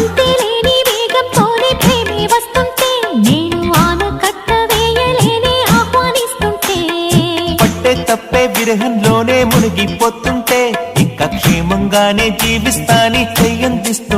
అంతేలేని వేగంతోనే ప్రేమే వస్తుంటే నేను ఆనకట్ట వేయలేని ఆహ్వానిస్తుంటే పట్టే తప్పే విరహంలోనే మునిగిపోతుంటే ఇక క్షేమంగానే జీవిస్తాని చెయ్యందిస్తుంటే